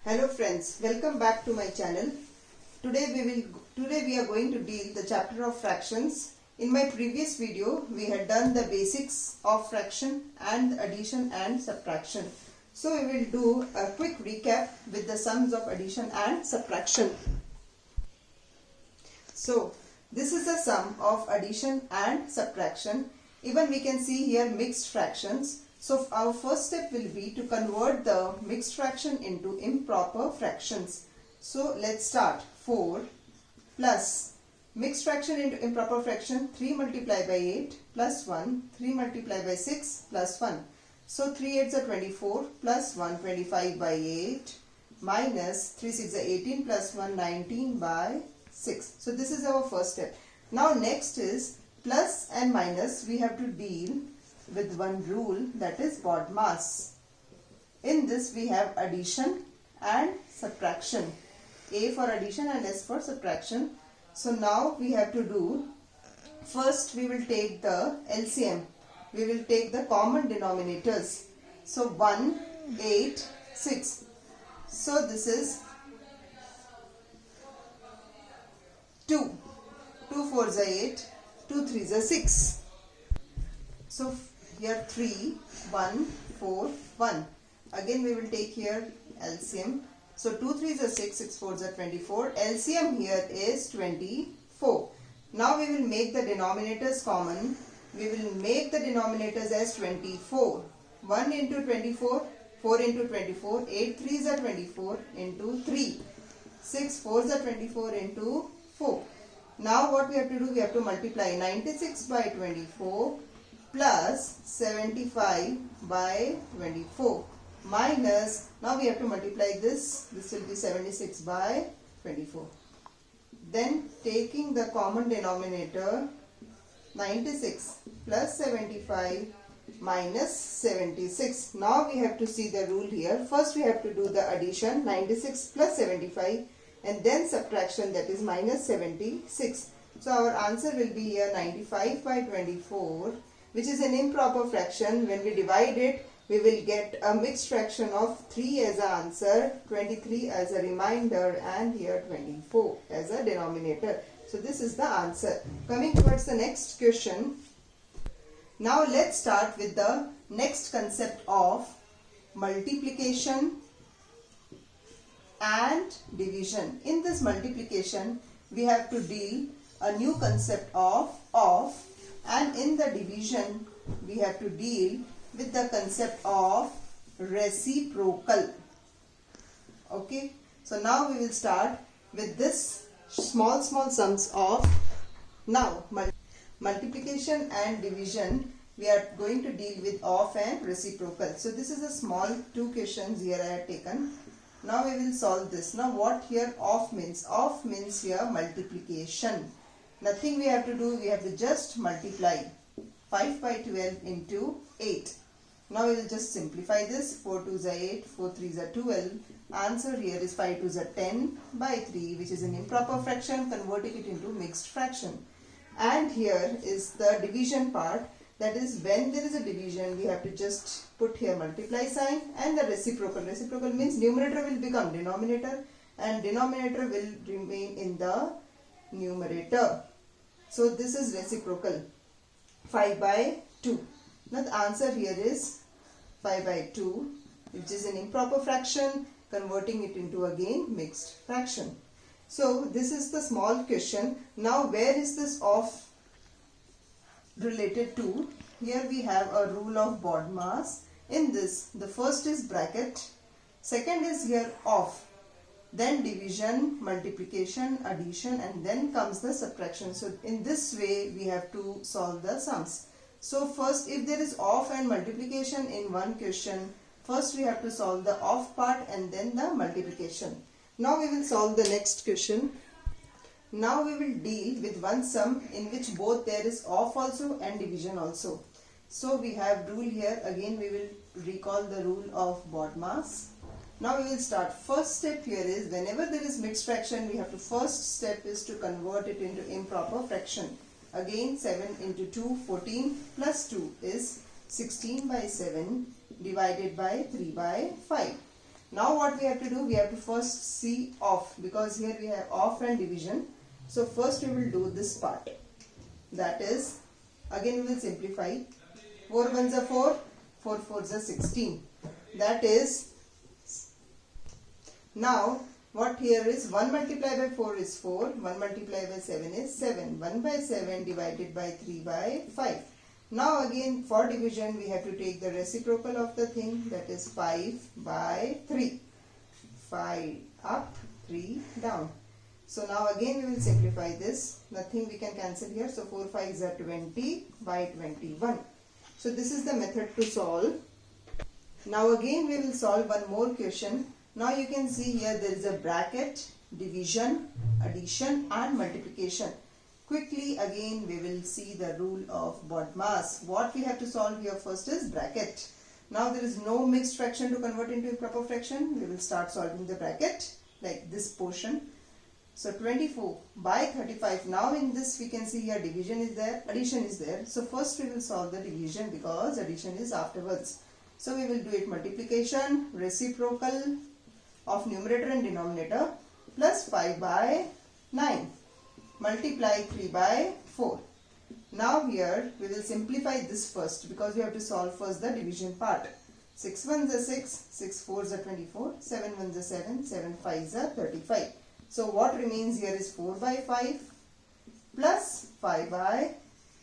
Hello friends, welcome back to my channel. Today we are going to deal the chapter of fractions. In my previous video we had done the basics of fraction and addition and subtraction. So we will do a quick recap with the sums of addition and subtraction. So this is the sum of addition and subtraction. Even we can see here mixed fractions. So our first step will be to convert the mixed fraction into improper fractions. So let's start. 4 plus mixed fraction into improper fraction, 3 multiplied by 8 plus 1, 3 multiplied by 6 plus 1. So 3 8s are 24 plus 1 25 by 8 minus 3 6 are 18 plus 1 19 by 6. So this is our first step. Now next is plus and minus. We have to deal with one rule, that is BODMAS. In this we have addition and subtraction. A for addition and S for subtraction. So now we have to do, first we will take the LCM. We will take the common denominators. So 1, 8, 6. So this is 2. 2 4s are 8. 2 3s are 6. So here 3, 1, 4, 1. Again we will take here LCM. So 2 3s are 6, 6 4s are 24. LCM here is 24. Now we will make the denominators common. We will make the denominators as 24. 1 into 24, 4 into 24, 8 3s are 24 into 3. 6 4s are 24 into 4. Now what we have to do? We have to multiply 96 by 24 plus 75 by 24 minus, now we have to multiply this will be 76 by 24. Then taking the common denominator, 96 plus 75 minus 76. Now we have to see the rule here. First we have to do the addition, 96 plus 75, and then subtraction, that is minus 76. So our answer will be here 95 by 24, which is an improper fraction. When we divide it, we will get a mixed fraction of 3 as an answer, 23 as a remainder, and here 24 as a denominator. So this is the answer. Coming towards the next question. Now let's start with the next concept of multiplication and division. In this multiplication, we have to deal a new concept of off, and in the division we have to deal with the concept of reciprocal. Okay, so now we will start with this small sums of, now multiplication and division. We are going to deal with off and reciprocal. So this is a small 2 questions here I have taken. Now we will solve this. Now what here off means? Off means here multiplication. Nothing we have to do, we have to just multiply 5 by 12 into 8. Now we will just simplify this. 4 2s are 8, 4 3s are 12. Answer here is 5 2s are 10 by 3, which is an improper fraction, converting it into mixed fraction. And here is the division part. That is, when there is a division, we have to just put here multiply sign and the reciprocal. Reciprocal means numerator will become denominator and denominator will remain in the numerator. So this is reciprocal, 5 by 2. Now the answer here is 5 by 2, which is an improper fraction, converting it into again mixed fraction. So this is the small question. Now where is this off related to? Here we have a rule of BODMAS. In this, the first is bracket, second is here off, then division, multiplication, addition, and then comes the subtraction. So in this way we have to solve the sums. So first, if there is off and multiplication in one question, first we have to solve the off part and then the multiplication. Now we will solve the next question. Now we will deal with one sum in which both there is off also and division also. So we have rule here. Again we will recall the rule of BODMAS. Now we will start. First step here is, whenever there is mixed fraction, we have to, first step is to convert it into improper fraction. Again 7 into 2, 14 plus 2 is 16 by 7 divided by 3 by 5. Now what we have to do, we have to first see off, because here we have off and division. So first we will do this part. That is, again we will simplify. 4 ones are 4, 4 fours are 16. That is, now what here is 1 multiplied by 4 is 4, 1 multiplied by 7 is 7, 1 by 7 divided by 3 by 5. Now again for division we have to take the reciprocal of the thing, that is 5 by 3. 5 up, 3 down. So now again we will simplify this. Nothing we can cancel here. So 4 5s are 20 by 21. So this is the method to solve. Now again we will solve one more question. Now you can see here there is a bracket, division, addition and multiplication. Quickly again we will see the rule of BODMAS. What we have to solve here first is bracket. Now there is no mixed fraction to convert into improper fraction. We will start solving the bracket like this portion. So 24 by 35. Now in this we can see here division is there, addition is there. So first we will solve the division because addition is afterwards. So we will do it multiplication, reciprocal of numerator and denominator, plus 5 by 9. Multiply 3 by 4. Now here we will simplify this first because we have to solve first the division part. 6 ones are 6, 6 fours are 24, 7 ones are 7, 7 fives are 35. So what remains here is 4 by 5 plus 5 by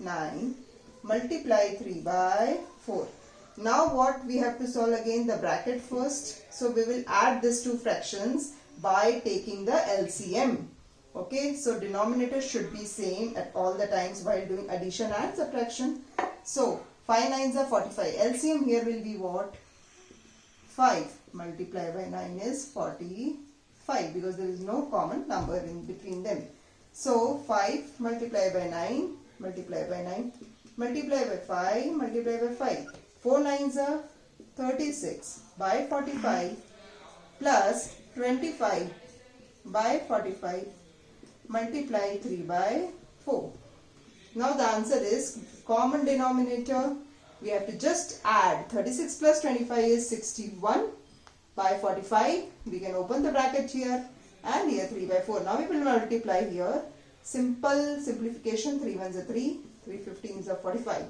9 multiply 3 by 4. Now what we have to solve again the bracket first. So we will add these two fractions by taking the LCM. Okay, so denominator should be same at all the times while doing addition and subtraction. So 5 9s are 45. LCM here will be what? 5 multiplied by 9 is 45 because there is no common number in between them. So 5 multiplied by 9 multiplied by 9 multiplied by 5 multiplied by 5. 4 9s are 36 by 45 plus 25 by 45 multiply 3 by 4. Now the answer is common denominator. We have to just add 36 plus 25 is 61 by 45. We can open the bracket here and here 3 by 4. Now we will multiply here. Simple simplification. 3 ones are 3, 3 15s are 45.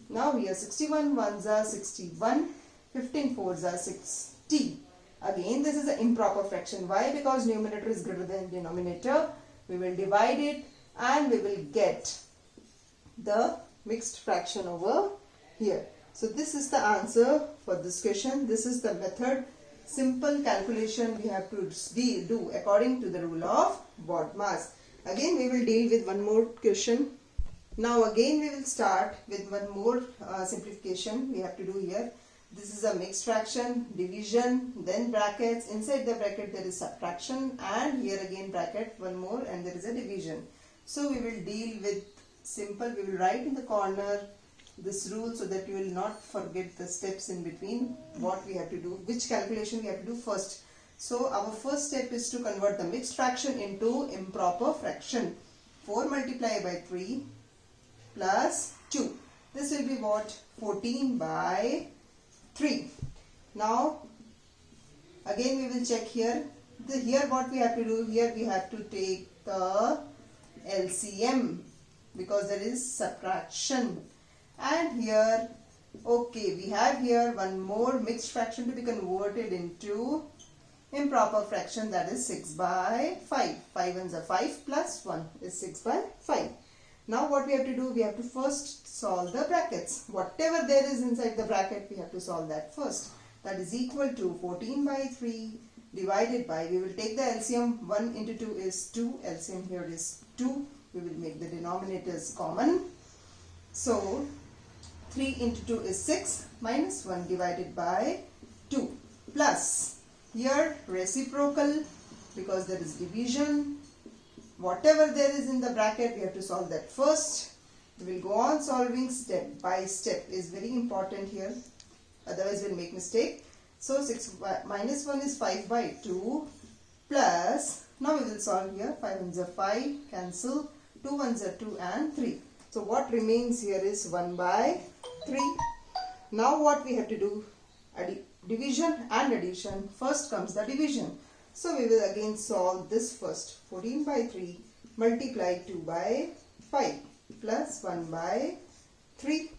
Now here 61 ones are 61, 15 fours are 60. Again this is an improper fraction. Why? Because numerator is greater than denominator. We will divide it and we will get the mixed fraction over here. So this is the answer for this question. This is the method. Simple calculation we have to do according to the rule of BODMAS. Again we will deal with one more question. Now again we will start with one more simplification we have to do here. This is a mixed fraction, division, then brackets. Inside the bracket there is subtraction and here again bracket, one more, and there is a division. So we will deal with simple. We will write in the corner this rule so that you will not forget the steps in between, what we have to do, which calculation we have to do first. So our first step is to convert the mixed fraction into improper fraction. 4 multiplied by 3 plus 2. This will be what? 14 by 3. Now again we will check here. Here what we have to do, here we have to take the LCM because there is subtraction. And here, okay, we have here one more mixed fraction to be converted into improper fraction, that is 6 by 5. 5 ones are 5 plus 1 is 6 by 5. Now what we have to do, we have to first solve the brackets. Whatever there is inside the bracket, we have to solve that first. That is equal to 14 by 3 divided by, we will take the LCM, 1 into 2 is 2, LCM here is 2. We will make the denominators common. So 3 into 2 is 6 minus 1 divided by 2 plus here reciprocal because there is division. Whatever there is in the bracket, we have to solve that first. We will go on solving step by step, is very important here. Otherwise, we will make mistake. So 6 minus 1 is 5 by 2 plus, now we will solve here. 5 ones are 5, cancel. 2 ones are 2 and 3. So what remains here is 1 by 3. Now what we have to do? division and addition, first comes the division. So we will again solve this first. 14 by 3 multiply 2 by 5 plus 1 by 3.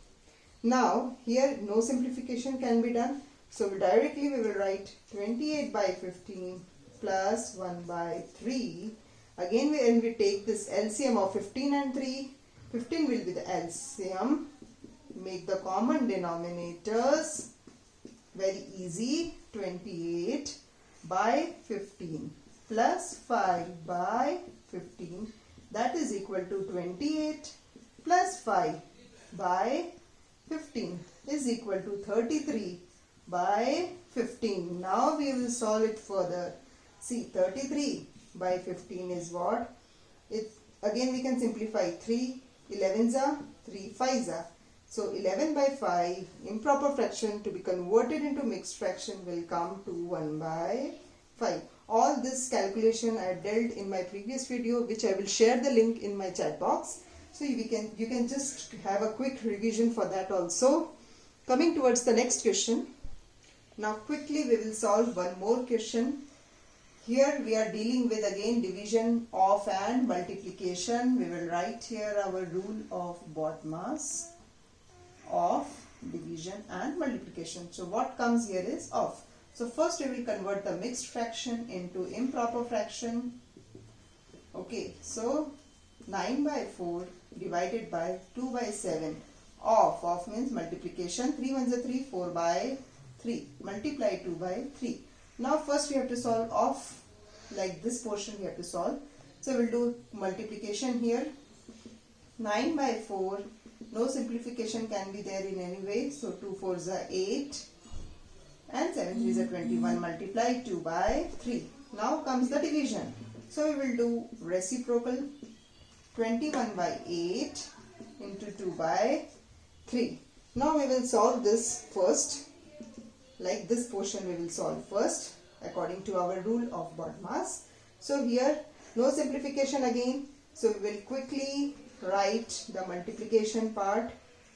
Now here no simplification can be done. So directly we will write 28 by 15 plus 1 by 3. Again when we take this LCM of 15 and 3, 15 will be the LCM. Make the common denominators very easy. 28 by 15 plus 5 by 15, that is equal to 28 plus 5 by 15 is equal to 33 by 15. Now we will solve it further. See, 33 by 15 is what? Again we can simplify. 3 11s are 3 5s are. So 11 by 5, improper fraction to be converted into mixed fraction will come to 1 by 5. All this calculation I dealt in my previous video, which I will share the link in my chat box. So you can just have a quick revision for that also. Coming towards the next question. Now quickly we will solve one more question. Here we are dealing with again division of and multiplication. We will write here our rule of BODMAS of division and multiplication. So what comes here is of. So first we will convert the mixed fraction into improper fraction. Okay, so 9 by 4 divided by 2 by 7. Of means multiplication. 3 ones are 3, 4 by 3. Multiply 2 by 3. Now first we have to solve of, like this portion we have to solve. So we will do multiplication here. 9 by 4. No simplification can be there in any way. So 2 4s are 8 and 7 3s are 21. Multiply 2 by 3. Now comes the division. So we will do reciprocal. 21 by 8 into 2 by 3. Now we will solve this first. Like this portion we will solve first according to our rule of BODMAS. So here no simplification again. So we will quickly write the multiplication part.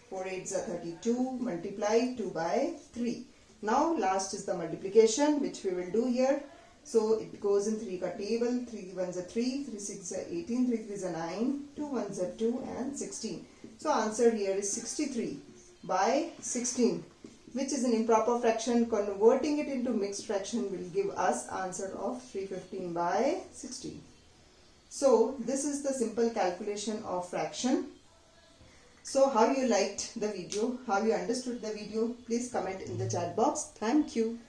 4 8s are 32. Multiply 2 by 3. Now last is the multiplication which we will do here. So it goes in 3 ka table. 3 1s are 3, 3 6s are 18, 3 3s are 9, 2 1s are 2 and 16. So answer here is 63 by 16, which is an improper fraction. Converting it into mixed fraction will give us answer of 315 by 16. So this is the simple calculation of fraction. So how you liked the video, how you understood the video, please comment in the chat box. Thank you.